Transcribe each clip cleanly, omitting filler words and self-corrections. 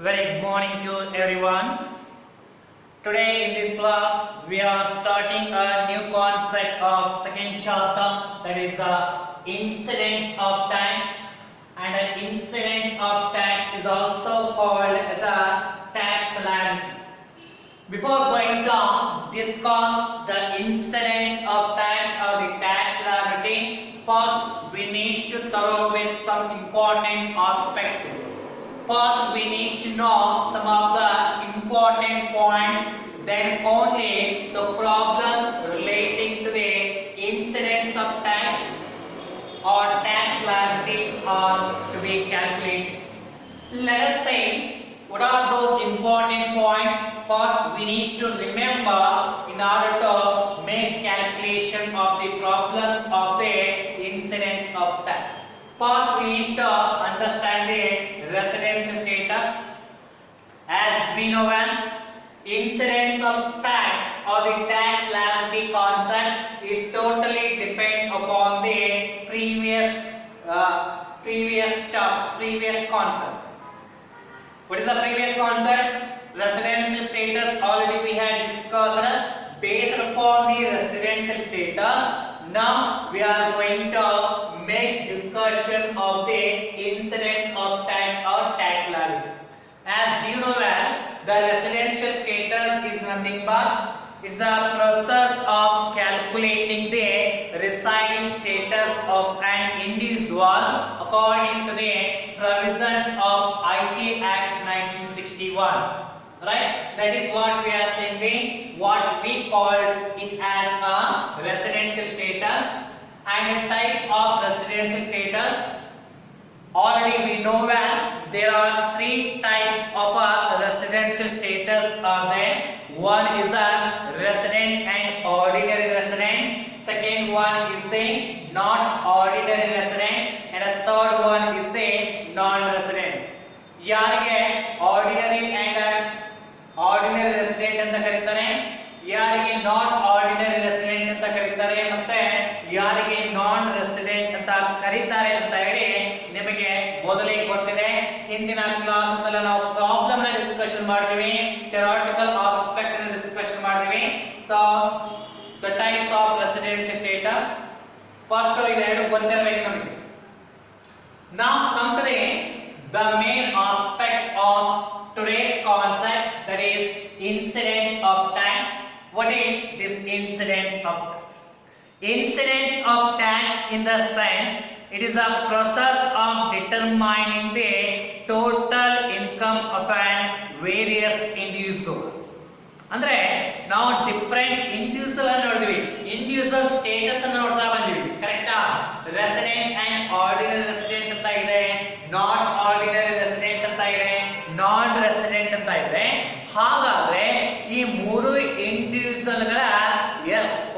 Very good morning to everyone. Today in this class we are starting a new concept of second chapter, that is the incidence of tax, and the incidence of tax is also called as a tax liability. Before going down discuss the incidence of tax or the tax liability, first we need to thorough with some important aspects. First, we need to know some of the important points, then only the problems relating to the incidence of tax or tax liabilities are to be calculated. Let us say, what are those important points? First, we need to remember in order to make calculation of the problems of the incidence of tax. First, we need to understand the residential status. As we know, incidence of tax or the tax liability concept is totally depend upon the previous concept. What is the previous concept? Residential status. Already we had discussed. Based upon the residential status, now we are going to make discussion of the incidence of tax or tax liability. As you know the residential status is nothing but it's a process of calculating the residing status of an individual according to the provisions of IT Act 1961. Right? That is what we are saying, what we call it as a residential status. And types of residential status, already we know there are three types of a residential status are there. One is a resident and ordinary resident. Second one is the non-ordinary resident, and a third one is the non-resident. ಯಾರಿಗೆ ordinary and ordinary resident ಅಂತ ಕರೀತಾರೆ, ಯಾರಿಗೆ ನಾನ್ ordinary resident ಅಂತ ಕರೀತಾರೆ, ಮತ್ತೆ ಯಾರಿಗೆ ನಾನ್ resident ಅಂತ ಕರೀತಾರೆ ಅಂತ ಹೇಳಿ ನಿಮಗೆ ಮೊದಲೇ ಗೊತ್ತಿದೆ. ಹಿಂದಿನ ಕ್ಲಾಸಸ್ ಅಲ್ಲಿ ನಾವು ಪ್ರಾಬ್ಲಮ್ ನ ಡಿಸ್ಕಷನ್ ಮಾಡಿದ್ವಿ, ಥಿಯರಾಟಿಕಲ್ ಆಸ್ಪೆಕ್ಟ್ ನ ಡಿಸ್ಕಷನ್ ಮಾಡಿದ್ವಿ. So the types of residential status first ಇವೆರಡು ಗೊತ್ತಿರಬೇಕು ನಮಗೆ. Now come to the main aspect of today's concept, that is incidence of tax. What is this incidence of tax? Incidence of tax in the sense it is a process of determining the total income of an various individuals. ಅಂದ್ರೆ ನಾವು different individual ಅನ್ನು ನೋಡಿದ್ವಿ, individual status ಅನ್ನು ನೋಡ್ತಾ ಬಂದಿವಿ. ಕರೆಕ್ಟಾ? Resident and ordinary resident ಅಂತ ಇದೆ, ನಾನ್ ಆರ್ಡಿನರಿ ರೆಸಿಡೆಂಟ್ ಅಂತ ಇದೆ, ನಾನ್ ರೆಸಿಡೆಂಟ್ ಅಂತ ಇದೆ. ಹಾಗಾದ್ರೆ ಈ ಮೂರು ಇಂಡಿವಿಜುವಲ್ ಗಳ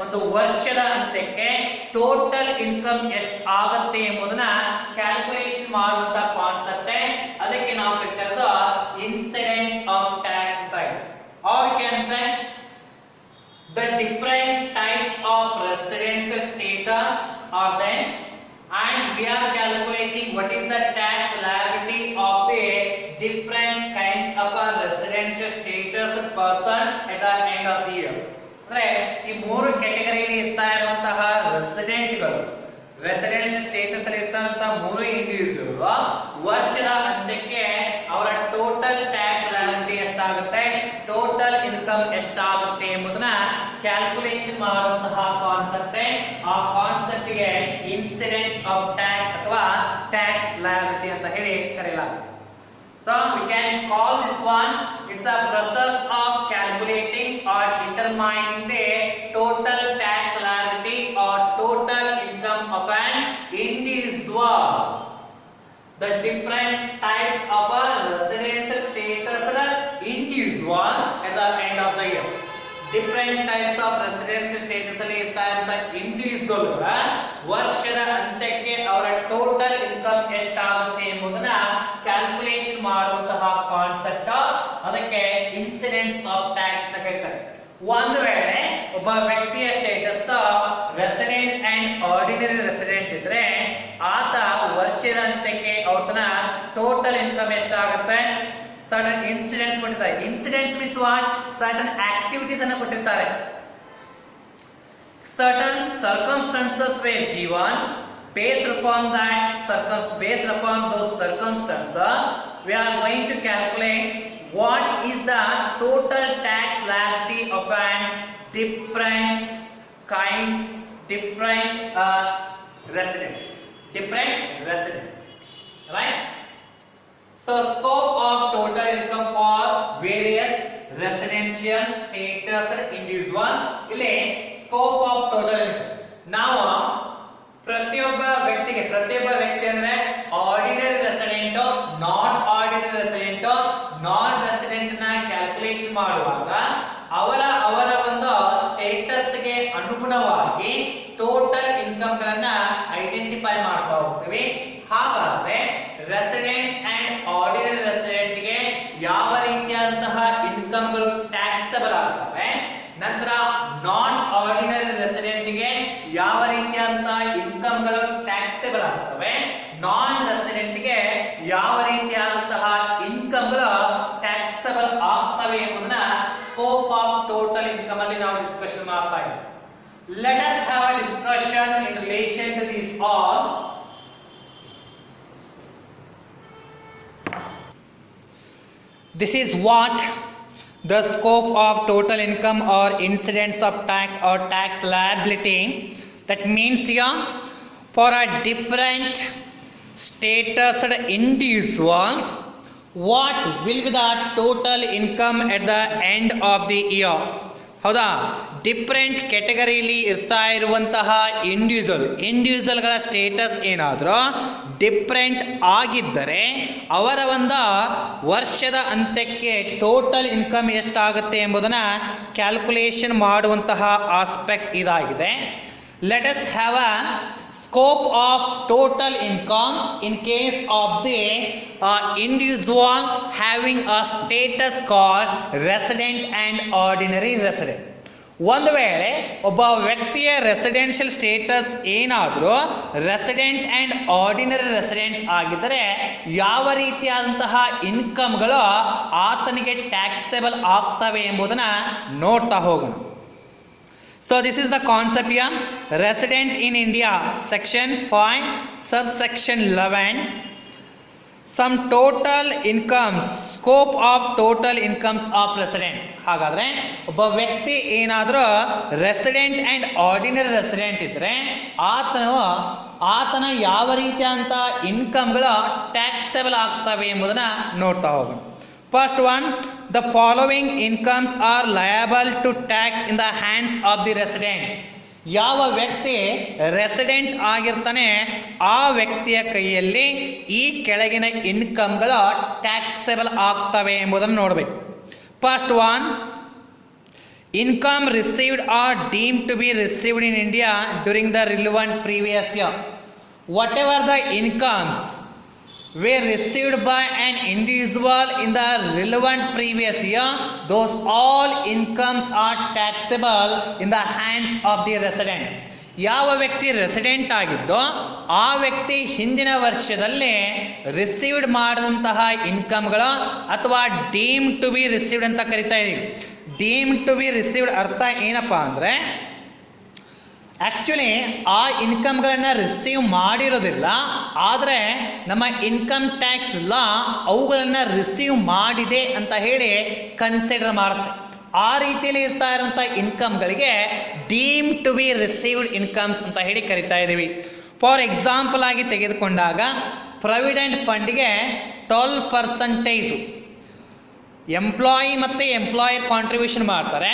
ಒಂದು ವರ್ಷದ ಅಂತ್ಯಕ್ಕೆ ಟೋಟಲ್ ಇನ್ಕಮ್ ಎಷ್ಟು ಆಗುತ್ತೆ ಎಂಬುದನ್ನ ಕ್ಯಾಲ್ಕುಲೇಷನ್ ಮಾಡುವಂತ ಕಾನ್ಸೆಪ್ಟ್, ಅದಕ್ಕೆ ನಾವು ಕರೀತಾ ಇನ್ಸಿಡೆನ್ಸ್ ಆಫ್ ಟ್ಯಾಕ್ಸ್ ಅಂತ ಇದೆ. Or you can say the different types of residential status are there, and we are calculating what is the tax liability of the different kinds of residential status persons at the end of the year. ಅಂದ್ರೆ ಈ ಮೂರು ಕ್ಯಾಟಗರಿಯಲ್ಲಿ ಇರ್ತಾ ಇರುವಂತಹ ರೆಸಿಡೆಂಟ್ಗಳು, residential status ಅಲ್ಲಿ ಇರ್ತಂತ ಮೂರು individual ವರ್ಷದ ಅಂತ್ಯಕ್ಕೆ ಅವರ ಟೋಟಲ್ ಟ್ಯಾಕ್ಸ್ ಲಯಬಿಲಿಟಿ ಎಷ್ಟಾಗುತ್ತೆ, ಟೋಟಲ್ ಇನ್ಕಮ್ ಎಷ್ಟಾಗುತ್ತೆ ಎಂಬುದನ್ನ ಕ್ಯಾಲ್ಕುಲೇಷನ್ ಮಾಡುವಂತಹ ಕಾನ್ಸೆಪ್ಟ್, ಆ ಕಾನ್ಸೆಪ್ಟ್ ಗೆ ಇನ್ಸಿಡೆನ್ಸ್ ಆಫ್ ಟ್ಯಾಕ್ಸ್ ಅಥವಾ ಟ್ಯಾಕ್ಸ್ ಲಯಬಿಲಿಟಿ ಅಂತ ಹೇಳಿ ಕರೆಯಲಾಗುತ್ತೆ. So we can call this one, it's a process of calculating or determining the total tax liability or total income of an individual. The different types of a residential status individuals at the end of the year. Different types of residential status ಅಲ್ಲಿ ಇರ್ತಾರಂತ individual ವರ್ಷದ ಅಂತ್ಯಕ್ಕೆ ಅವರ total income ಎಷ್ಟಾಗುತ್ತೆ ಎಂಬುದನ್ನ calculation ಮಾಡುವಂತಹ concept, ಅದಕ್ಕೆ incidence of tax ಅಂತ ಕರೀತಾರೆ. ಒಂದು ವೇಳೆ ಒಬ್ಬ ವ್ಯಕ್ತಿಯ status resident and ordinary resident ಇದ್ರೆ ಆತ ವರ್ಷದ ಅಂತ್ಯಕ್ಕೆ ಅವನ ಟೋಟಲ್ ಇನ್ಕಮ್ ಎಷ್ಟಾಗುತ್ತೆ ಸರ್ಟನ್ ಇನ್ಸಿಡೆಂಟ್ಸ್ ಕೊಟ್ಟಿರ್ತಾರೆ. Incidents means what? Certain activities ಅನ್ನು ಕೊಟ್ಟಿರ್ತಾರೆ. Certain circumstances were given. Based upon those circumstances, we are going to calculate what is the total tax liability of an different residents, right? So scope of total income for various residential status individuals. ಇಲ್ಲಿ scope of total income ನಾವು ಪ್ರತಿಯೊಬ್ಬ ವ್ಯಕ್ತಿ ಅಂದ್ರೆ ordinary resident, ನಾನ್ ordinary resident, ನಾನ್ resident ನ calculation ಮಾಡುವಾಗ ಅವರ ಒಂದು status ಗೆ ಅನುಗುಣವಾಗಿ ಟೋಟಲ್ ಇನ್ಕಮ್ ಗಳನ್ನ ಐಡೆಂಟಿಫೈ ಮಾಡ್ತಾ ಹೋಗ್ತೀವಿ. ಹಾಗಾದ್ರೆ ರೆಸಿಡೆಂಟ್ ಅಂಡ್ ಆರ್ಡಿನರಿ ರೆಸಿಡೆಂಟ್ ಗೆ ಯಾವ ರೀತಿಯಾದಂತಹ ಇನ್ಕಮ್ ಗಳು ಟ್ಯಾಕ್ಸಬಲ್ ಆಗ್ತವೆ, ನಂತರ ನಾನ್ ಆರ್ಡಿನರಿ ರೆಸಿಡೆಂಟ್ ಗೆ ಯಾವ ರೀತಿಯಾದಂತಹ ಇನ್ಕಮ್ ಗಳು ಟ್ಯಾಕ್ಸೇಬಲ್ ಆಗ್ತವೆ, ನಾನ್ ರೆಸಿಡೆಂಟ್ ಗೆ ಯಾವ ರೀತಿಯಾದಂತಹ ಇನ್ಕಮ್ ಗಳು ಟ್ಯಾಕ್ಸೇಬಲ್ ಆಗ್ತವೆ ಎಂಬುದನ್ನ ಸ್ಕೋಪ್ ಆಫ್ ಟೋಟಲ್ ಇನ್ಕಮ್ ಅಲ್ಲಿ ನಾವು ಡಿಸ್ಕಷನ್ ಮಾಡ್ತಾ ಇದ್ದೀವಿ. Let us have a discussion in relation to these all. This is what the scope of total income or incidence of tax or tax liability. That means here for a different status individuals, what will be the total income at the end of the year? ಹೌದಾ? Different ಕ್ಯಾಟಗರಿಲಿ ಇರ್ತಾ ಇರುವಂತಹ ಇಂಡಿವಿಜುವಲ್ಗಳ status ಏನಾದರೂ different ಆಗಿದ್ದರೆ ಅವರ ಒಂದು ವರ್ಷದ ಅಂತ್ಯಕ್ಕೆ total income ಎಷ್ಟಾಗುತ್ತೆ ಎಂಬುದನ್ನು ಕ್ಯಾಲ್ಕುಲೇಷನ್ ಮಾಡುವಂತಹ ಆಸ್ಪೆಕ್ಟ್ ಇದಾಗಿದೆ. Let us have a scope of total incomes in case of the individual having a status called resident and ordinary resident. ಒಂದು ವೇಳೆ ಒಬ್ಬ ವ್ಯಕ್ತಿಯ ರೆಸಿಡೆನ್ಷಿಯಲ್ ಸ್ಟೇಟಸ್ ಏನಾದರೂ ರೆಸಿಡೆಂಟ್ ಆ್ಯಂಡ್ ಆರ್ಡಿನರಿ ರೆಸಿಡೆಂಟ್ ಆಗಿದ್ದರೆ ಯಾವ ರೀತಿಯಾದಂತಹ ಇನ್ಕಮ್ಗಳು ಆತನಿಗೆ ಟ್ಯಾಕ್ಸೇಬಲ್ ಆಗ್ತವೆ ಎಂಬುದನ್ನು ನೋಡ್ತಾ ಹೋಗೋಣ. So this is the concept here. Resident in India, section 5, subsection 11. Some total incomes, scope of total incomes of resident. ಹಾಗಾದರೆ ಒಬ್ಬ ವ್ಯಕ್ತಿ ಏನಾದರೂ ರೆಸಿಡೆಂಟ್ ಆ್ಯಂಡ್ ಆರ್ಡಿನರಿ ರೆಸಿಡೆಂಟ್ ಇದ್ದರೆ ಆತನ ಯಾವ ರೀತಿಯಾದಂಥ ಇನ್ಕಮ್ಗಳು ಟ್ಯಾಕ್ಸೇಬಲ್ ಆಗ್ತವೆ ಎಂಬುದನ್ನು ನೋಡ್ತಾ ಹೋಗೋಣ. First one, the following incomes are liable to tax in the hands of the resident. ಯಾವ ವ್ಯಕ್ತಿ ರೆಸಿಡೆಂಟ್ ಆಗಿರ್ತಾನೆ ಆ ವ್ಯಕ್ತಿಯ ಕೈಯಲ್ಲಿ ಈ ಕೆಳಗಿನ ಇನ್ಕಮ್ಗಳು ಟ್ಯಾಕ್ಸೇಬಲ್ ಆಗ್ತವೆ ಎಂಬುದನ್ನು ನೋಡಬೇಕು. First one, income received or deemed to be received in India during the relevant previous year. Whatever the incomes were received by an individual in the relevant previous year, those all incomes are taxable in the hands of the resident. ಯಾವ ವ್ಯಕ್ತಿ resident ಆಗಿದ್ದೋ ಆ ವ್ಯಕ್ತಿ ಹಿಂದಿನ ವರ್ಷದಲ್ಲಿ received ಮಾಡಿದಂತಹ ಇನ್ಕಮ್ಗಳು ಅಥವಾ deem to be received ಅಂತ ಕರಿತಾ ಇದ್ದೀವಿ. ಡೀಮ್ ಟು ಬಿ ರಿಸೀವ್ಡ್ ಅರ್ಥ ಏನಪ್ಪ ಅಂದರೆ ಆ್ಯಕ್ಚುಲಿ ಆ ಇನ್ಕಮ್ಗಳನ್ನು ರಿಸೀವ್ ಮಾಡಿರೋದಿಲ್ಲ, ಆದರೆ ನಮ್ಮ ಇನ್ಕಮ್ ಟ್ಯಾಕ್ಸ್ ಲಾ ಅವುಗಳನ್ನು ರಿಸೀವ್ ಮಾಡಿದೆ ಅಂತ ಹೇಳಿ ಕನ್ಸಿಡರ್ ಮಾಡುತ್ತೆ. ಆ ರೀತಿಯಲ್ಲಿ ಇರ್ತಾ ಇರೋಂಥ ಇನ್ಕಮ್ಗಳಿಗೆ deem to be received incomes ಅಂತ ಹೇಳಿ ಕರಿತಾ ಇದ್ದೀವಿ. ಫಾರ್ ಎಕ್ಸಾಂಪಲ್ ಆಗಿ ತೆಗೆದುಕೊಂಡಾಗ ಪ್ರಾವಿಡೆಂಟ್ ಫಂಡ್ಗೆ 12% ಎಂಪ್ಲಾಯಿ ಮತ್ತು ಎಂಪ್ಲಾಯರ್ ಕಾಂಟ್ರಿಬ್ಯೂಷನ್ ಮಾಡ್ತಾರೆ.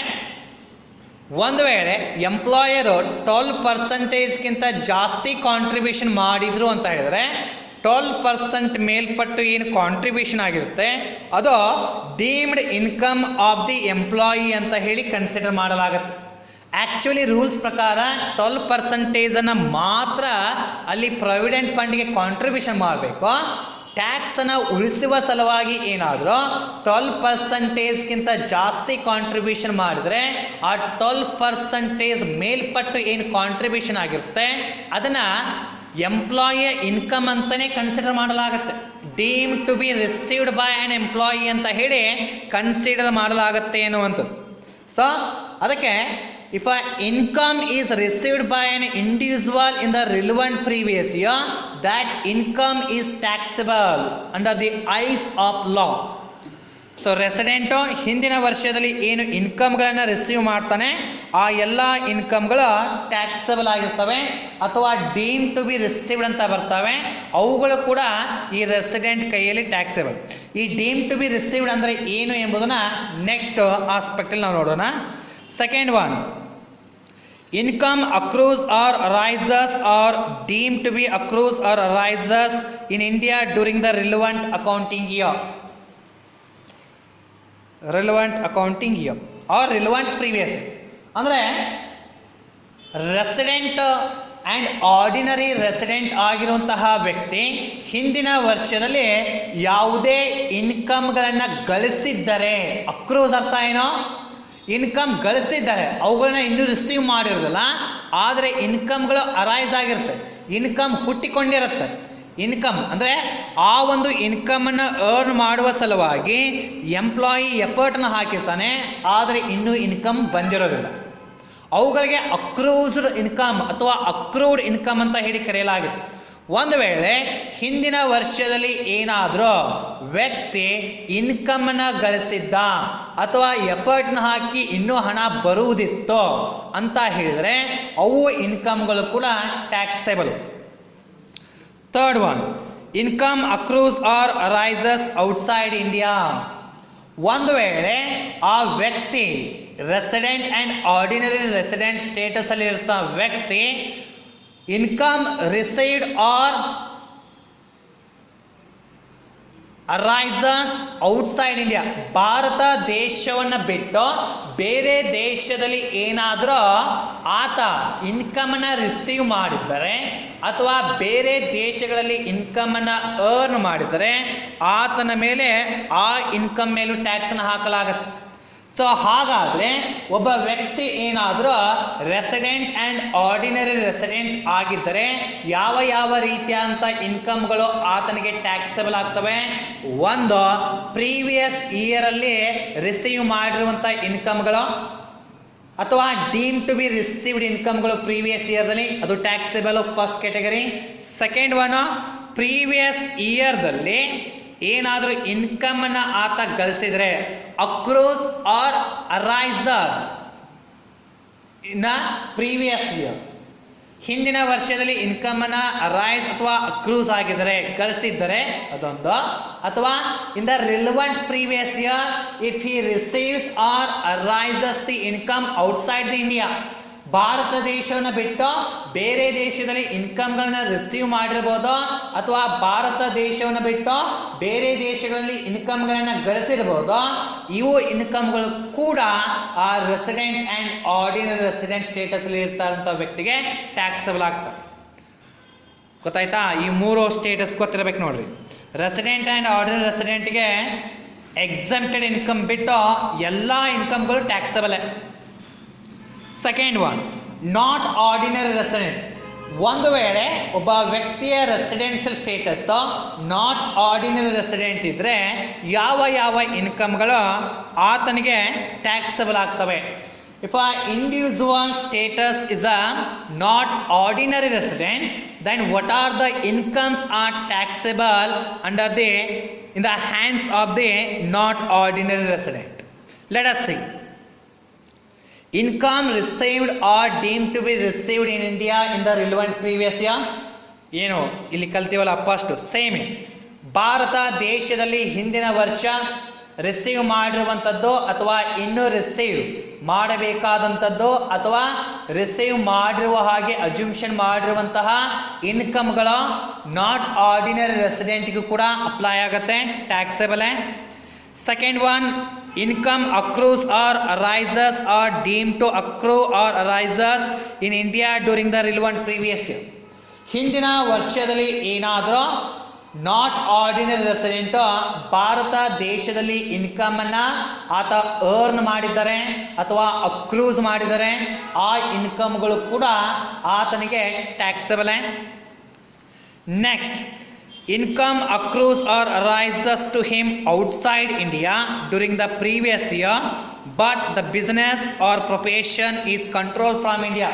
ಒಂದು ವೇಳೆ ಎಂಪ್ಲಾಯರು 12%ಗಿಂತ ಜಾಸ್ತಿ ಕಾಂಟ್ರಿಬ್ಯೂಷನ್ ಮಾಡಿದ್ರು ಅಂತ ಹೇಳಿದರೆ 12% ಮೇಲ್ಪಟ್ಟು ಏನು ಕಾಂಟ್ರಿಬ್ಯೂಷನ್ ಆಗಿರುತ್ತೆ ಅದು deemed income of the employee ಅಂತ ಹೇಳಿ ಕನ್ಸಿಡರ್ ಮಾಡಲಾಗುತ್ತೆ. ಆ್ಯಕ್ಚುಲಿ ರೂಲ್ಸ್ ಪ್ರಕಾರ 12%ಅನ್ನು ಮಾತ್ರ ಅಲ್ಲಿ ಪ್ರಾವಿಡೆಂಟ್ ಫಂಡ್ಗೆ ಕಾಂಟ್ರಿಬ್ಯೂಷನ್ ಮಾಡಬೇಕು. ಟ್ಯಾಕ್ಸನ್ನು ಉಳಿಸುವ ಸಲುವಾಗಿ ಏನಾದರೂ 12%ಗಿಂತ ಜಾಸ್ತಿ ಕಾಂಟ್ರಿಬ್ಯೂಷನ್ ಮಾಡಿದರೆ ಆ 12% ಮೇಲ್ಪಟ್ಟು ಏನು ಕಾಂಟ್ರಿಬ್ಯೂಷನ್ ಆಗಿರುತ್ತೆ ಅದನ್ನು ಎಂಪ್ಲಾಯಿಯ ಇನ್ಕಮ್ ಅಂತಲೇ ಕನ್ಸಿಡರ್ ಮಾಡಲಾಗುತ್ತೆ. Deem to be received by an employee ಅಂತ ಹೇಳಿ ಕನ್ಸಿಡರ್ ಮಾಡಲಾಗುತ್ತೆ ಎನ್ನುವಂಥದ್ದು. ಸೊ ಅದಕ್ಕೆ if a income is received by an individual in the relevant previous year, that income is taxable under the eyes of law. So resident ಹಿಂದಿನ ವರ್ಷದಲ್ಲಿ ಏನು ಇನ್ಕಮ್ಗಳನ್ನು receive ಮಾಡ್ತಾನೆ ಆ ಎಲ್ಲ ಇನ್ಕಮ್ಗಳು ಟ್ಯಾಕ್ಸಬಲ್ ಆಗಿರ್ತವೆ ಅಥವಾ ಡೀಮ್ ಟು ಬಿ ರಿಸೀವ್ಡ್ ಅಂತ ಬರ್ತವೆ, ಅವುಗಳು ಕೂಡ ಈ ರೆಸಿಡೆಂಟ್ ಕೈಯಲ್ಲಿ ಟ್ಯಾಕ್ಸಬಲ್. ಈ ಡೀಮ್ ಟು ಬಿ ರಿಸೀವ್ಡ್ ಅಂದರೆ ಏನು ಎಂಬುದನ್ನು ನೆಕ್ಸ್ಟ್ ಆಸ್ಪೆಕ್ಟಲ್ಲಿ ನಾವು ನೋಡೋಣ. Second one, income accrues or arises or deemed to be accrues or arises in India during the relevant accounting year. Relevant accounting year or relevant previous year. ಅಂದರೆ resident and ordinary resident ಆಗಿರುವಂತಹ ವ್ಯಕ್ತಿ ಹಿಂದಿನ ವರ್ಷದಲ್ಲಿ ಯಾವುದೇ ಇನ್ಕಮ್ಗಳನ್ನು ಗಳಿಸಿದ್ದರೆ, ಅಕ್ರೂಸ್ ಅರ್ಥ ಏನೋ, income ಗಳಿಸಿದ್ದಾರೆ, ಅವುಗಳನ್ನ ಇನ್ನೂ ರಿಸೀವ್ ಮಾಡಿರೋದಿಲ್ಲ, ಆದರೆ ಇನ್ಕಮ್ಗಳು ಅರೈಸ್ ಆಗಿರುತ್ತೆ, ಇನ್ಕಮ್ ಹುಟ್ಟಿಕೊಂಡಿರುತ್ತೆ. ಇನ್ಕಮ್ ಅಂದರೆ ಆ ಒಂದು ಇನ್ಕಮನ್ನು ಅರ್ನ್ ಮಾಡುವ ಸಲುವಾಗಿ ಎಂಪ್ಲಾಯಿ ಎಫರ್ಟನ್ನು ಹಾಕಿರ್ತಾನೆ, ಆದರೆ ಇನ್ನೂ ಇನ್ಕಮ್ ಬಂದಿರೋದಿಲ್ಲ. ಅವುಗಳಿಗೆ ಅಕ್ರೂಸ್ಡ್ ಇನ್ಕಮ್ ಅಥವಾ ಅಕ್ರೂಡ್ ಇನ್ಕಮ್ ಅಂತ ಹೇಳಿ ಕರೆಯಲಾಗುತ್ತೆ. ಒಂದು ವೇಳೆ ಹಿಂದಿನ ವರ್ಷದಲ್ಲಿ ಏನಾದರೂ ವ್ಯಕ್ತಿ ಇನ್ಕಮನ್ನು ಗಳಿಸಿದ್ದ ಅಥವಾ ಎಫರ್ಟ್ನ ಹಾಕಿ ಇನ್ನೂ ಹಣ ಬರುವುದಿತ್ತು ಅಂತ ಹೇಳಿದರೆ ಅವು ಇನ್ಕಮ್ಗಳು ಕೂಡ taxable. Third one, income accrues or arises outside India. ಒಂದು ವೇಳೆ ಆ ವ್ಯಕ್ತಿ ರೆಸಿಡೆಂಟ್ ಆ್ಯಂಡ್ ಆರ್ಡಿನರಿ ರೆಸಿಡೆಂಟ್ ಸ್ಟೇಟಸಲ್ಲಿ ಇರ್ತ ವ್ಯಕ್ತಿ income received or arises outside India, ಭಾರತ ದೇಶವನ್ನು ಬಿಟ್ಟು ಬೇರೆ ದೇಶದಲ್ಲಿ ಏನಾದರೂ ಆತ ಇನ್ಕಮನ್ನು ರಿಸೀವ್ ಮಾಡಿದ್ದರೆ ಅಥವಾ ಬೇರೆ ದೇಶಗಳಲ್ಲಿ ಇನ್ಕಮನ್ನು ಅರ್ನ್ ಮಾಡಿದರೆ ಆತನ ಮೇಲೆ ಆ ಇನ್ಕಮ್ ಮೇಲೂ ಟ್ಯಾಕ್ಸನ್ನು ಹಾಕಲಾಗುತ್ತೆ. ಸೊ ಹಾಗಾದರೆ ಒಬ್ಬ ವ್ಯಕ್ತಿ ಏನಾದರೂ ರೆಸಿಡೆಂಟ್ ಆ್ಯಂಡ್ ಆರ್ಡಿನರಿ ರೆಸಿಡೆಂಟ್ ಆಗಿದ್ದರೆ ಯಾವ ಯಾವ ರೀತಿಯಾದಂಥ ಇನ್ಕಮ್ಗಳು ಆತನಿಗೆ ಟ್ಯಾಕ್ಸಬಲ್ ಆಗ್ತವೆ? ಒಂದು, ಪ್ರೀವಿಯಸ್ ಇಯರಲ್ಲಿ ರಿಸೀವ್ ಮಾಡಿರುವಂಥ ಇನ್ಕಮ್ಗಳು ಅಥವಾ ಡೀಮ್ ಟು ಬಿ ರಿಸೀವ್ಡ್ ಇನ್ಕಮ್ಗಳು ಪ್ರೀವಿಯಸ್ ಇಯರ್ದಲ್ಲಿ, ಅದು taxable first category. Second one, previous ಇಯರ್ದಲ್ಲಿ ಏನಾದರೂ ಇನ್ಕಮನ್ನು ಆತ ಗಳಿಸಿದರೆ accrues or arises in previous year, ಹಿಂದಿನ ವರ್ಷದಲ್ಲಿ ಇನ್ಕಮನ್ನು ಅರೈಸ್ ಅಥವಾ ಅಕ್ರೂಸ್ ಆಗಿದ್ದರೆ ಗಳಿಸಿದ್ದರೆ ಅದೊಂದು, ಅಥವಾ in the relevant previous year if he receives or arises the income outside the India, ಭಾರತ ದೇಶವನ್ನು ಬಿಟ್ಟು ಬೇರೆ ದೇಶದಲ್ಲಿ ಇನ್ಕಮ್ಗಳನ್ನ ರಿಸೀವ್ ಮಾಡಿರ್ಬೋದು ಅಥವಾ ಭಾರತ ದೇಶವನ್ನು ಬಿಟ್ಟು ಬೇರೆ ದೇಶಗಳಲ್ಲಿ ಇನ್ಕಮ್ಗಳನ್ನು ಗಳಿಸಿರ್ಬೋದು, ಇವು ಇನ್ಕಮ್ಗಳು ಕೂಡ ಆ ರೆಸಿಡೆಂಟ್ ಆ್ಯಂಡ್ ಆರ್ಡಿನರಿ ರೆಸಿಡೆಂಟ್ ಸ್ಟೇಟಸಲ್ಲಿ ಇರ್ತಾರಂಥ ವ್ಯಕ್ತಿಗೆ ಟ್ಯಾಕ್ಸಬಲ್ ಆಗ್ತವೆ. ಗೊತ್ತಾಯ್ತಾ? ಈ ಮೂರು ಸ್ಟೇಟಸ್ ಗೊತ್ತಿರಬೇಕು ನೋಡ್ರಿ. ರೆಸಿಡೆಂಟ್ ಆ್ಯಂಡ್ ಆರ್ಡಿನರಿ ರೆಸಿಡೆಂಟ್ಗೆ ಎಕ್ಸಂಪ್ಟೆಡ್ ಇನ್ಕಮ್ ಬಿಟ್ಟು ಎಲ್ಲ ಇನ್ಕಮ್ಗಳು ಟ್ಯಾಕ್ಸಬಲೇ. Second one, not ordinary resident. ಒಂದು ವೇಳೆ ಒಬ್ಬ ವ್ಯಕ್ತಿಯ residential status not ordinary resident ಇದ್ದರೆ ಯಾವ ಯಾವ ಇನ್ಕಮ್ಗಳು ಆತನಿಗೆ ಟ್ಯಾಕ್ಸಬಲ್ ಆಗ್ತವೆ? If an individual status is a not ordinary resident, then what are the incomes are taxable under the in the hands of the not ordinary resident? Let us see. Income received or deemed to be received in India in the relevant previous year. ಏನು ಇಲ್ಲಿ ಕಲ್ತೀವಲ್ಲ first same, Bharat ದೇಶದಲ್ಲಿ ಹಿಂದಿನ ವರ್ಷ receive ಮಾಡಿರುವಂಥದ್ದು ಅಥವಾ ಇನ್ನೂ receive ಮಾಡಬೇಕಾದಂಥದ್ದು ಅಥವಾ receive ಮಾಡಿರುವ ಹಾಗೆ ಅಜ್ಯೂಮ್ಷನ್ ಮಾಡಿರುವಂತಹ ಇನ್ಕಮ್ಗಳು ನಾಟ್ ಆರ್ಡಿನರಿ ರೆಸಿಡೆಂಟ್ಗೂ ಕೂಡ ಅಪ್ಲೈ ಆಗುತ್ತೆ, ಟ್ಯಾಕ್ಸೇಬಲೇ. Second one, income accrues or arises or deemed to accrue or arises in India during the relevant previous year. ಹಿಂದಿನ ವರ್ಷದಲ್ಲಿ ಏನಾದರೂ ನಾಟ್ ಆರ್ಡಿನರಿ ರೆಸಿಡೆಂಟ್ ಭಾರತ ದೇಶದಲ್ಲಿ ಇನ್ಕಮನ್ನು ಆತ ಅರ್ನ್ ಮಾಡಿದ್ದಾರೆ ಅಥವಾ ಅಕ್ರೂಸ್ ಮಾಡಿದ್ದಾರೆ, ಆ ಇನ್ಕಮ್ಗಳು ಕೂಡ ಆತನಿಗೆ ಟ್ಯಾಕ್ಸಬಲೇ. Next, income accrues or arises to him outside India during the previous year, but the business or profession is controlled from India.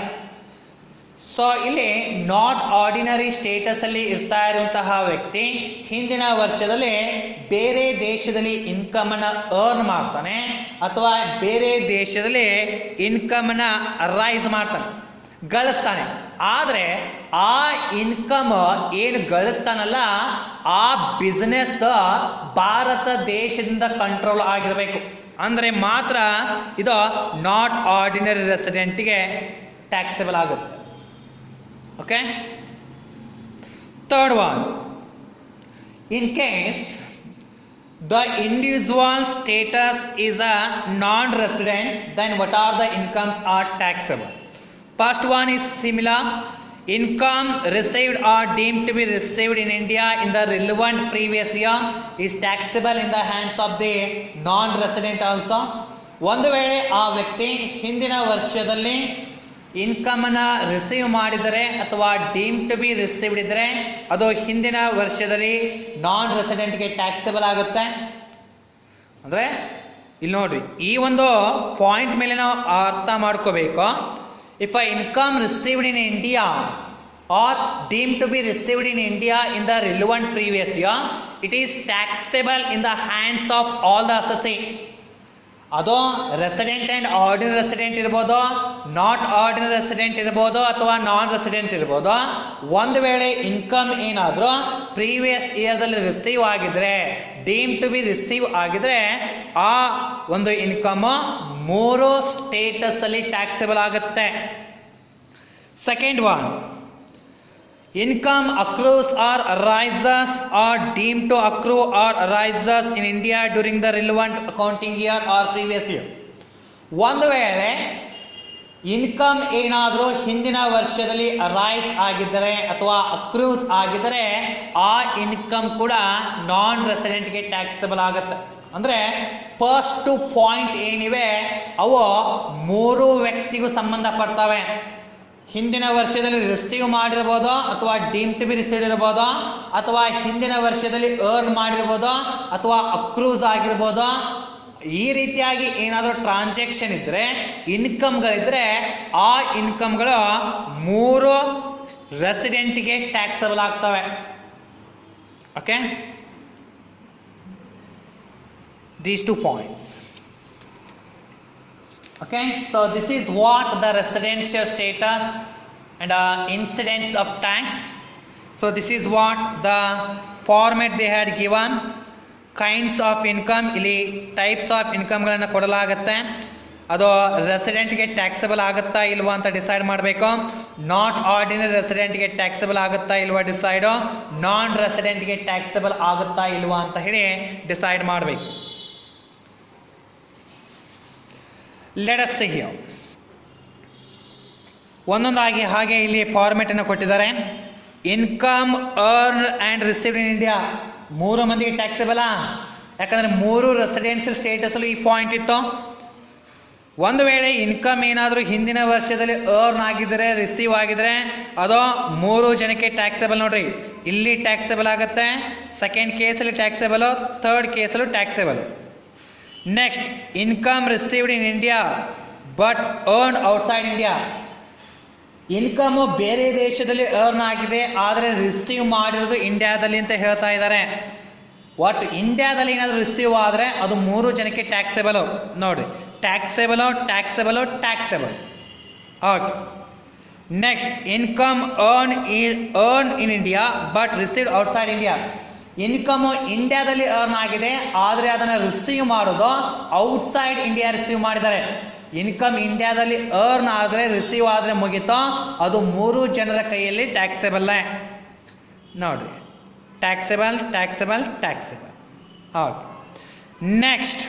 So ಇಲ್ಲಿ ನಾಟ್ ಆರ್ಡಿನರಿ ಸ್ಟೇಟಸ್ ಅಲ್ಲಿ ಇರ್ತಾ ಇರುವಂತಹ ವ್ಯಕ್ತಿ ಹಿಂದಿನ ವರ್ಷದಲ್ಲಿ ಬೇರೆ ದೇಶದಲ್ಲಿ ಇನ್ಕಮ್ ಅನ್ನ ಅರ್ನ್ ಮಾಡ್ತಾನೆ ಅಥವಾ ಬೇರೆ ದೇಶದಲ್ಲಿ ಇನ್ಕಮ್ ಅನ್ನ ರೈಸ್ ಮಾಡ್ತಾನೆ, ಗಳಿಸ್ತಾನೆ. ಆದರೆ ಆ ಇನ್ಕಮ್ ಏನು ಗಳಿಸ್ತಾನಲ್ಲ ಆ ಬಿಸ್ನೆಸ್ ಭಾರತ ದೇಶದಿಂದ ಕಂಟ್ರೋಲ್ ಆಗಿರಬೇಕು. ಅಂದರೆ ಮಾತ್ರ ಇದು ನಾಟ್ ಆರ್ಡಿನರಿ ರೆಸಿಡೆಂಟ್ಗೆ ಟ್ಯಾಕ್ಸೇಬಲ್ ಆಗುತ್ತೆ. Okay. Third one, in case the individual status is a non-resident, then what are the incomes are taxable? First one is similar. Income received or deemed to be received in India in the relevant previous year is taxable in the hands of the non-resident also. ಒಂದು ವೇಳೆ ಆ ವ್ಯಕ್ತಿ ಹಿಂದಿನ ವರ್ಷದಲ್ಲಿ income ಅನ್ನ receive ಮಾಡಿದರೆ ಅಥವಾ deem to be received ಇದ್ರೆ ಅದು ಹಿಂದಿನ ವರ್ಷದಲ್ಲಿ ನಾನ್ ರೆಸಿಡೆಂಟ್ಗೆ ಟ್ಯಾಕ್ಸೇಬಲ್ ಆಗುತ್ತೆ. ಅಂದರೆ ಇಲ್ಲಿ ನೋಡ್ರಿ, ಈ ಒಂದು ಪಾಯಿಂಟ್ ಮೇಲೆ ನಾವು ಅರ್ಥ ಮಾಡ್ಕೋಬೇಕು. If a income received in India or deem to be received in India in the relevant previous year, it is taxable in the hands of all the assessee. ಅದು ರೆಸಿಡೆಂಟ್ ಆ್ಯಂಡ್ ಆರ್ಡಿನರಿ ರೆಸಿಡೆಂಟ್ ಇರ್ಬೋದು, not ordinary resident ಇರ್ಬೋದು ಅಥವಾ non resident ಇರ್ಬೋದು. ಒಂದು ವೇಳೆ income ಏನಾದರೂ previous ಇಯರ್ದಲ್ಲಿ receive ಆಗಿದ್ರೆ, ಡೀಮ್ ಟು ಬಿ ರಿಸೀವ್ ಆಗಿದ್ರೆ, ಆ ಒಂದು ಇನ್ಕಮ್ ಮೂರು ಸ್ಟೇಟಸಲ್ಲಿ ಟ್ಯಾಕ್ಸೇಬಲ್ ಆಗುತ್ತೆ. Second one, income accrues or arises or deemed to accrue or arises in India during the relevant accounting year or previous year. ಒಂದು ವೇಳೆ ಇನ್ಕಮ್ ಏನಾದರೂ ಹಿಂದಿನ ವರ್ಷದಲ್ಲಿ ಅರೈಸ್ ಆಗಿದ್ದರೆ ಅಥವಾ ಅಕ್ರೂಸ್ ಆಗಿದ್ದರೆ ಆ ಇನ್ಕಮ್ ಕೂಡ ನಾನ್ ರೆಸಿಡೆಂಟ್ಗೆ ಟ್ಯಾಕ್ಸೇಬಲ್ ಆಗುತ್ತೆ. ಅಂದರೆ ಫಸ್ಟ್ ಟು ಪಾಯಿಂಟ್ ಏನಿವೆ ಅವು ಮೂರು ವ್ಯಕ್ತಿಗೂ ಸಂಬಂಧಪಡ್ತವೆ. ಹಿಂದಿನ ವರ್ಷದಲ್ಲಿ ರಿಸೀವ್ ಮಾಡಿರ್ಬೋದು ಅಥವಾ ಡೀಮ್ ಟು ಬಿ ರಿಸೀವ್ ಇರ್ಬೋದು, ಅಥವಾ ಹಿಂದಿನ ವರ್ಷದಲ್ಲಿ ಅರ್ನ್ ಮಾಡಿರ್ಬೋದು ಅಥವಾ ಅಕ್ರೂಸ್ ಆಗಿರ್ಬೋದು. ಈ ರೀತಿಯಾಗಿ ಏನಾದರೂ ಟ್ರಾನ್ಸಾಕ್ಷನ್ ಇದ್ದರೆ, ಇನ್ಕಮ್ಗಳಿದ್ದರೆ, ಆ ಇನ್ಕಮ್ಗಳು ಮೂರು ರೆಸಿಡೆಂಟ್ಗೆ ಟ್ಯಾಕ್ಸಬಲ್ ಆಗ್ತವೆ. Okay, these two points. Okay, so this is what the residential status and incidence of tax. So this is what the format they had given. Kinds of income, ಇಲ್ಲಿ ಟೈಪ್ಸ್ ಆಫ್ ಇನ್ಕಮ್ಗಳನ್ನು ಕೊಡಲಾಗುತ್ತೆ. ಅದು ರೆಸಿಡೆಂಟ್ಗೆ taxable ಆಗುತ್ತಾ ಇಲ್ವಾ ಅಂತ decide ಮಾಡಬೇಕು. Not ordinary ರೆಸಿಡೆಂಟ್ಗೆ taxable ಆಗುತ್ತಾ ಇಲ್ವಾ decide, ನಾನ್ ರೆಸಿಡೆಂಟ್ಗೆ taxable ಆಗುತ್ತಾ ಇಲ್ವಾ ಅಂತ ಹೇಳಿ ಡಿಸೈಡ್ ಮಾಡಬೇಕು. Let us see here. ಒಂದೊಂದಾಗಿ ಹಾಗೆ ಇಲ್ಲಿ ಫಾರ್ಮೆಟನ್ನು ಕೊಟ್ಟಿದ್ದಾರೆ. Income earn and received in India, ಮೂರು ಮಂದಿಗೆ ಟ್ಯಾಕ್ಸೇಬಲಾ? ಯಾಕಂದರೆ ಮೂರು ರೆಸಿಡೆನ್ಷಿಯಲ್ ಸ್ಟೇಟಸಲ್ಲೂ ಈ ಪಾಯಿಂಟ್ ಇತ್ತು. ಒಂದು ವೇಳೆ ಇನ್ಕಮ್ ಏನಾದರೂ ಹಿಂದಿನ ವರ್ಷದಲ್ಲಿ ಅರ್ನ್ ಆಗಿದ್ದರೆ, ರಿಸೀವ್ ಆಗಿದ್ರೆ, ಅದು ಮೂರು ಜನಕ್ಕೆ ಟ್ಯಾಕ್ಸೇಬಲ್. ನೋಡ್ರಿ, ಇಲ್ಲಿ ಟ್ಯಾಕ್ಸೇಬಲ್ ಆಗುತ್ತೆ, ಸೆಕೆಂಡ್ ಕೇಸಲ್ಲಿ ಟ್ಯಾಕ್ಸೇಬಲು, ಥರ್ಡ್ ಕೇಸಲ್ಲೂ taxable. Next, income received in India but earn outside India. Income ಬೇರೆ ದೇಶದಲ್ಲಿ ಅರ್ನ್ ಆಗಿದೆ, ಆದರೆ ರಿಸೀವ್ ಮಾಡಿರೋದು ಇಂಡಿಯಾದಲ್ಲಿ ಅಂತ ಹೇಳ್ತಾ ಇದ್ದಾರೆ. ಒಟ್ಟು ಇಂಡಿಯಾದಲ್ಲಿ ಏನಾದರೂ ರಿಸೀವ್ ಆದರೆ ಅದು ಮೂರು ಜನಕ್ಕೆ ಟ್ಯಾಕ್ಸೇಬಲು. ನೋಡಿ, taxable, taxable, taxable. Okay. Next, income earn in India but received outside India. Income ಇಂಡಿಯಾದಲ್ಲಿ ಅರ್ನ್ ಆಗಿದೆ, ಆದರೆ ಅದನ್ನು ರಿಸೀವ್ ಮಾಡೋದು ಔಟ್ಸೈಡ್ ಇಂಡಿಯಾ ರಿಸೀವ್ ಮಾಡಿದ್ದಾರೆ. ಇನ್ಕಮ್ ಇಂಡಿಯಾದಲ್ಲಿ ಅರ್ನ್ ಆದರೆ, ರಿಸೀವ್ ಆದರೆ ಮುಗಿತೋ, ಅದು ಮೂರು ಜನರ ಕೈಯಲ್ಲಿ ಟ್ಯಾಕ್ಸೇಬಲ್ಲೇ. ನೋಡಿರಿ, taxable, taxable, taxable. Okay. Next,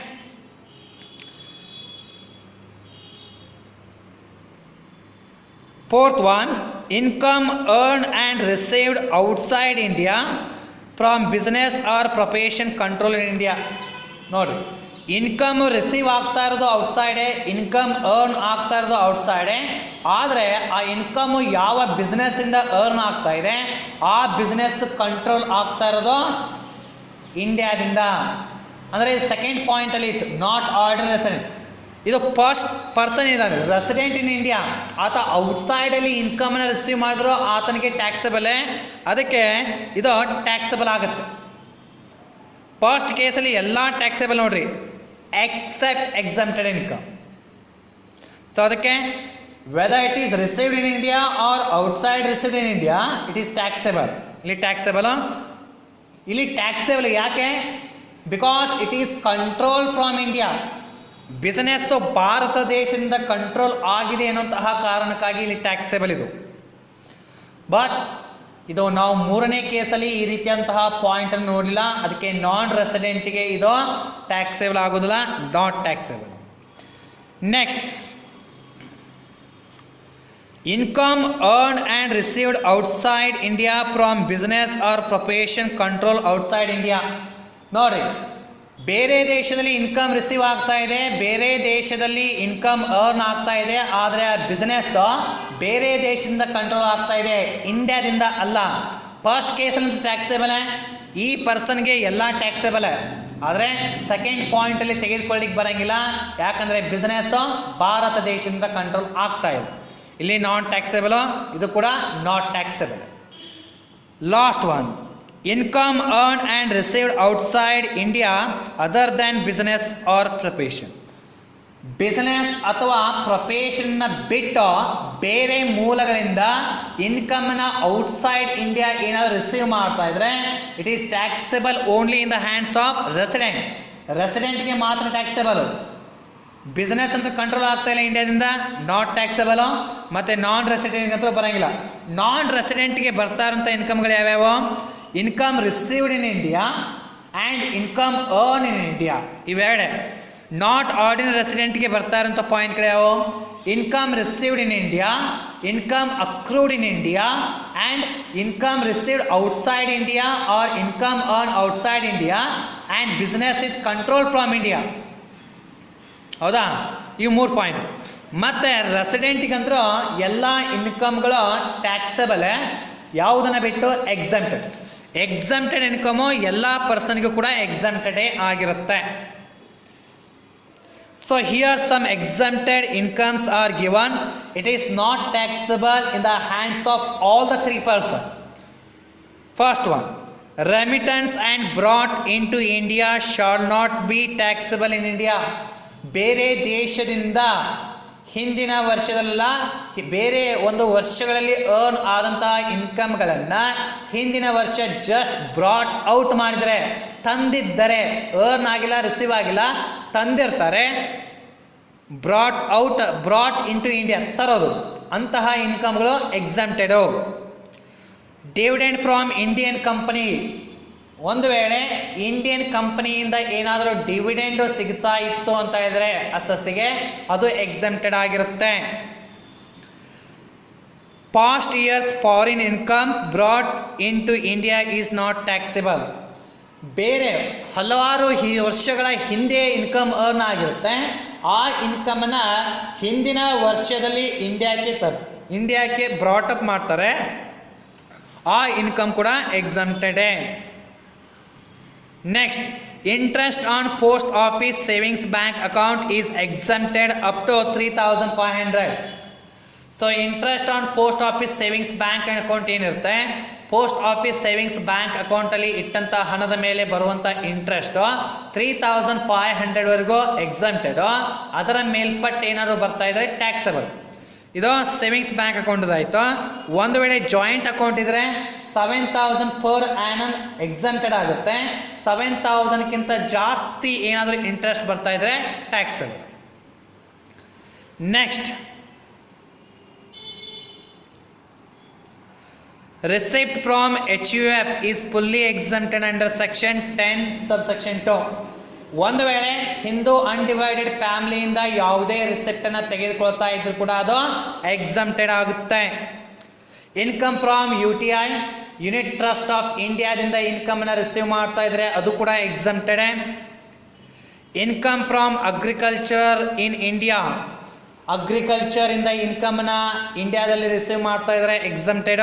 fourth one, income earn and received outside India from business or profession control in India. ನೋಡಿರಿ, ಇನ್ಕಮ್ ರಿಸೀವ್ ಆಗ್ತಾ ಇರೋದು ಔಟ್ಸೈಡೆ, ಇನ್ಕಮ್ ಅರ್ನ್ ಆಗ್ತಾ ಇರೋದು ಔಟ್ಸೈಡೆ. ಆದರೆ ಆ ಇನ್ಕಮ್ ಯಾವ ಬಿಸ್ನೆಸ್ ಇಂದ ಅರ್ನ್ ಆಗ್ತಾ ಇದೆ ಆ ಬಿಸ್ನೆಸ್ ಕಂಟ್ರೋಲ್ ಆಗ್ತಾ ಇರೋದು ಇಂಡಿಯಾದಿಂದ. ಅಂದರೆ ಸೆಕೆಂಡ್ ಪಾಯಿಂಟ್ ಅಲ್ಲಿ ಇತ್ತು ನಾಟ್ ಆರ್ಡಿನರಿ ರೆಸಿಡೆಂಟ್. ಇದು ಫಸ್ಟ್ ಪರ್ಸನ್ ಇದ್ದಾನೆ ರೆಸಿಡೆಂಟ್ ಇನ್ ಇಂಡಿಯಾ, ಆತ ಔಟ್ಸೈಡ್ ಅಲ್ಲಿ ಇನ್ಕಮ್ ಅನ್ನ ರಿಸೀವ್ ಮಾಡಿದ್ರು ಆತನಿಗೆ ಟ್ಯಾಕ್ಸಬಲ್, ಅದಕ್ಕೆ ಇದು ಟ್ಯಾಕ್ಸಬಲ್ ಆಗುತ್ತೆ. ಫಸ್ಟ್ ಕೇಸಲ್ಲಿ ಎಲ್ಲ ಟ್ಯಾಕ್ಸೇಬಲ್ ನೋಡ್ರಿ ಎಕ್ಸೆಪ್ಟ್ ಎಕ್ಸಮ್ಟೆಡ್ ಇನ್ಕಮ್. ಸೊ ಅದಕ್ಕೆ whether it is received in India or outside received in India it is taxable. ಇಲ್ಲಿ ಟ್ಯಾಕ್ಸೇಬಲ್ ಯಾಕೆ? Because it is control from India. Business ಭಾರತ ದೇಶದಿಂದ ಕಂಟ್ರೋಲ್ ಆಗಿದೆ ಅನ್ನುವಂತಹ ಕಾರಣಕ್ಕಾಗಿ ಇಲ್ಲಿ ಟ್ಯಾಕ್ಸೇಬಲ್ ಇದು. ಬಟ್ ಇದು ನಾವು ಮೂರನೇ ಕೇಸಲ್ಲಿ ಈ ರೀತಿಯಂತಹ ಪಾಯಿಂಟ್ ಅನ್ನು ನೋಡಲಿಲ್ಲ, ಅದಕ್ಕೆ ನಾನ್ ರೆಸಿಡೆಂಟ್ಗೆ ಇದು ಟ್ಯಾಕ್ಸೇಬಲ್ ಆಗೋದಿಲ್ಲ, not taxable. Next, income earned and received outside India from business or profession control outside India. ನೋಡ್ರಿ, ಬೇರೆ ದೇಶದಲ್ಲಿ ಇನ್ಕಮ್ ರಿಸೀವ್ ಆಗ್ತಾ ಇದೆ, ಬೇರೆ ದೇಶದಲ್ಲಿ ಇನ್ಕಮ್ ಅರ್ನ್ ಆಗ್ತಾ ಇದೆ, ಆದರೆ ಆ ಬಿಸ್ನೆಸ್ ಬೇರೆ ದೇಶದಿಂದ ಕಂಟ್ರೋಲ್ ಆಗ್ತಾ ಇದೆ, ಇಂಡಿಯಾದಿಂದ ಅಲ್ಲ. ಫಸ್ಟ್ ಕೇಸಲ್ಲಿ ಟ್ಯಾಕ್ಸೇಬಲ್, ಈ ಪರ್ಸನ್ಗೆ ಎಲ್ಲ ಟ್ಯಾಕ್ಸೇಬಲ್. ಆದರೆ ಸೆಕೆಂಡ್ ಪಾಯಿಂಟಲ್ಲಿ ತೆಗೆದುಕೊಳ್ಳಿಕ್ಕೆ ಬರೋಂಗಿಲ್ಲ, ಯಾಕಂದರೆ ಬಿಸ್ನೆಸ್ ಭಾರತ ದೇಶದಿಂದ ಕಂಟ್ರೋಲ್ ಆಗ್ತಾ ಇದೆ. ಇಲ್ಲಿ ನಾನ್ ಟ್ಯಾಕ್ಸೇಬಲ್, ಇದು ಕೂಡ not taxable. Last one, income earn and received outside India other than business or profession. Business ಅಥವಾ ಪ್ರೊಫೆಷನ್ನ ಬಿಟ್ಟು ಬೇರೆ ಮೂಲಗಳಿಂದ ಇನ್ಕಮ್ನ ಔಟ್ಸೈಡ್ ಇಂಡಿಯಾ ಏನಾದರೂ ರಿಸೀವ್ ಮಾಡ್ತಾ ಇದ್ರೆ it is taxable only in the hands of resident. ರೆಸಿಡೆಂಟ್ಗೆ ಮಾತ್ರ ಟ್ಯಾಕ್ಸೇಬಲ್. ಬಿಸ್ನೆಸ್ ಅಂತ ಕಂಟ್ರೋಲ್ ಆಗ್ತಾ ಇಲ್ಲ ಇಂಡಿಯಾದಿಂದ, ನಾಟ್ ಟ್ಯಾಕ್ಸೇಬಲ್. ಮತ್ತು ನಾನ್ ರೆಸಿಡೆಂಟ್ ಅಂತೂ ಬರೋಂಗಿಲ್ಲ. ನಾನ್ ರೆಸಿಡೆಂಟ್ಗೆ ಬರ್ತಾ ಇರೋಂಥ ಇನ್ಕಮ್ಗಳು ಯಾವ್ಯಾವು? Income received in India and income earn in India, ಇವೆರಡೆ. ನಾಟ್ ಆರ್ಡಿನರಿ ರೆಸಿಡೆಂಟ್ಗೆ ಬರ್ತಾ ಇರೋಂಥ ಪಾಯಿಂಟ್ಗಳು ಯಾವುವು? Income received in India, income accrued in India and income received outside India or income earn outside India and business is control from India. ಹೌದಾ? ಇವು 3 point. ಮತ್ತು ರೆಸಿಡೆಂಟಿಗಂತೂ ಎಲ್ಲ ಇನ್ಕಮ್ಗಳು ಟ್ಯಾಕ್ಸಬಲ್, ಯಾವುದನ್ನು ಬಿಟ್ಟು ಎಕ್ಸಮ್ಟೆಡ್. ಎಕ್ಸಮ್ಟೆಡ್ ಇನ್ಕಮು ಎಲ್ಲ ಪರ್ಸನ್ಗೂ ಕೂಡ ಎಕ್ಸಮ್ಟೆಡೇ ಆಗಿರುತ್ತೆ. So here some exempted incomes are given. It is not taxable in the hands of all the 3 person. First one, remittance and brought in to India shall not be taxable in India. ಬೇರೆ ದೇಶದಿಂದ ಹಿಂದಿನ ವರ್ಷದಲ್ಲ, ಬೇರೆ ಒಂದು ವರ್ಷಗಳಲ್ಲಿ earn ಆದಂತಹ ಇನ್ಕಮ್ಗಳನ್ನು ಹಿಂದಿನ ವರ್ಷ just brought out ಮಾಡಿದರೆ, ತಂದಿದ್ದರೆ, ಅರ್ನ್ ಆಗಿಲ್ಲ, ರಿಸೀವ್ ಆಗಿಲ್ಲ, ತಂದಿರ್ತಾರೆ, ಬ್ರಾಟ್ ಇನ್ ಟು ಇಂಡಿಯಾ ತರೋದು, ಅಂತಹ ಇನ್ಕಮ್ಗಳು ಎಕ್ಸಮ್ಟೆಡು. ಡಿವಿಡೆಂಡ್ ಫ್ರಾಮ್ ಇಂಡಿಯನ್ ಕಂಪನಿ, ಒಂದು ವೇಳೆ ಇಂಡಿಯನ್ ಕಂಪನಿಯಿಂದ ಏನಾದರೂ ಡಿವಿಡೆಂಡು ಸಿಗ್ತಾ ಇತ್ತು ಅಂತ ಹೇಳಿದ್ರೆ ಅಸಸ್ಸಿಗೆ, ಅದು ಎಕ್ಸಮ್ಟೆಡ್ ಆಗಿರುತ್ತೆ. Past years foreign income brought in to India is not taxable. ಬೇರೆ ಹಲವಾರು ವರ್ಷಗಳ ಹಿಂದೆ ಇನ್ಕಮ್ ಅರ್ನ್ ಆಗಿರುತ್ತೆ, ಆ ಇನ್ಕಮನ್ನು ಹಿಂದಿನ ವರ್ಷದಲ್ಲಿ ಇಂಡಿಯಾಕ್ಕೆ ಬ್ರಾಟಪ್ ಮಾಡ್ತಾರೆ, ಆ ಇನ್ಕಮ್ ಕೂಡ ಎಕ್ಸಮ್ಟೆಡೇ. Next, interest on post office savings bank account is exempted up to 3,500. So interest on post office savings bank account ಏನಿರುತ್ತೆ, ಪೋಸ್ಟ್ ಆಫೀಸ್ ಸೇವಿಂಗ್ಸ್ ಬ್ಯಾಂಕ್ ಅಕೌಂಟಲ್ಲಿ ಇಟ್ಟಂಥ ಹಣದ ಮೇಲೆ ಬರುವಂಥ ಇಂಟ್ರೆಸ್ಟು 3,500 ವರೆಗೂ ಎಕ್ಸಮ್ಟೆಡು. ಅದರ ಮೇಲ್ಪಟ್ಟು ಏನಾದರೂ ಬರ್ತಾ ಇದ್ರೆ ಟ್ಯಾಕ್ಸಬಲ್. ಇದು ಸೇವಿಂಗ್ಸ್ ಬ್ಯಾಂಕ್ ಅಕೌಂಟ್ ಆಯಿತು. ಒಂದು ವೇಳೆ ಜಾಯಿಂಟ್ ಅಕೌಂಟ್ ಇದ್ರೆ 7,000 ಪರ್ ಆ್ಯನಮ್ ಎಕ್ಸಮ್ಟೆಡ್ ಆಗುತ್ತೆ. 7,000ಕ್ಕಿಂತ ಜಾಸ್ತಿ ಏನಾದರೂ ಇಂಟ್ರೆಸ್ಟ್ ಬರ್ತಾ ಇದ್ರೆ taxable. Next, receipt from HUF is fully exempted under section 10 subsection 2. ಒಂದು ವೇಳೆ ಹಿಂದೂ ಅನ್ಡಿವೈಡೆಡ್ ಫ್ಯಾಮಿಲಿಯಿಂದ ಯಾವುದೇ ರಿಸಿಪ್ಟನ್ನು ತೆಗೆದುಕೊಳ್ತಾ ಇದ್ರು ಕೂಡ ಅದು ಎಕ್ಸಮ್ಟೆಡ್ ಆಗುತ್ತೆ. Income from UTI unit trust of ಇಂಡಿಯಾದಿಂದ ಇನ್ಕಮನ್ನು ರಿಸೀವ್ ಮಾಡ್ತಾ ಇದ್ರೆ ಅದು ಕೂಡ exempted. Income from agriculture in India, agriculture ಇಂದ ಇನ್ಕಮ್ ನ ಇಂಡಿಯಾದಲ್ಲಿ ರಿಸೀವ್ ಮಾಡ್ತಾ ಇದ್ದಾರೆ, exempted.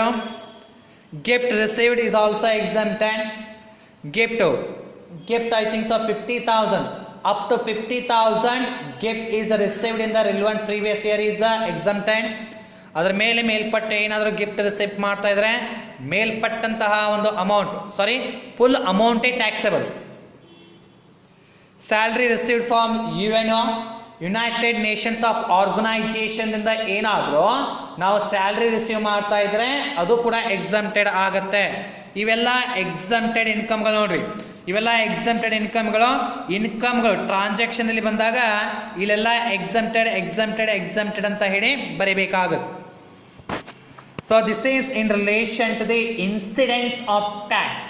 Gift received is also exempted. Gift I think so 50,000 up to 50,000 gift is received in the relevant previous year is exempted. ಅದರ ಮೇಲೆ ಮೇಲ್ಪಟ್ಟ ಏನಾದರೂ gift receive ಮಾಡ್ತಾ ಇದ್ರೆ ಮೇಲ್ಪಟ್ಟಂತಹ ಒಂದು ಅಮೌಂಟ್ ಫುಲ್ ಅಮೌಂಟೇ taxable. Salary received from UNO, united nations of organisation ಇಂದ ಏನಾದರೂ ನಾವು ಸ್ಯಾಲ್ರಿ ರಿಸೀವ್ ಮಾಡ್ತಾ ಇದ್ರೆ ಅದು ಕೂಡ ಎಕ್ಸಮ್ಟೆಡ್ ಆಗತ್ತೆ. ಇವೆಲ್ಲ ಎಕ್ಸಮ್ಟೆಡ್ ಇನ್ಕಮ್ಗಳು ನೋಡ್ರಿ, ಇವೆಲ್ಲ ಎಕ್ಸಮ್ಟೆಡ್ ಇನ್ಕಮ್ಗಳು ಟ್ರಾನ್ಸಾಕ್ಷನ್ ಅಲ್ಲಿ ಬಂದಾಗ ಇಲ್ಲೆಲ್ಲ ಎಕ್ಸಮ್ಟೆಡ್ ಅಂತ ಹೇಳಿ ಬರೀಬೇಕಾಗುತ್ತೆ. So this is in relation to the incidence of tax.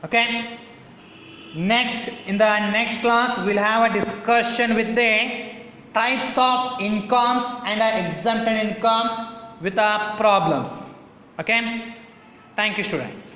Okay, next in the next class we'll have a discussion with the types of incomes and exempted incomes with the problems. Okay, thank you students.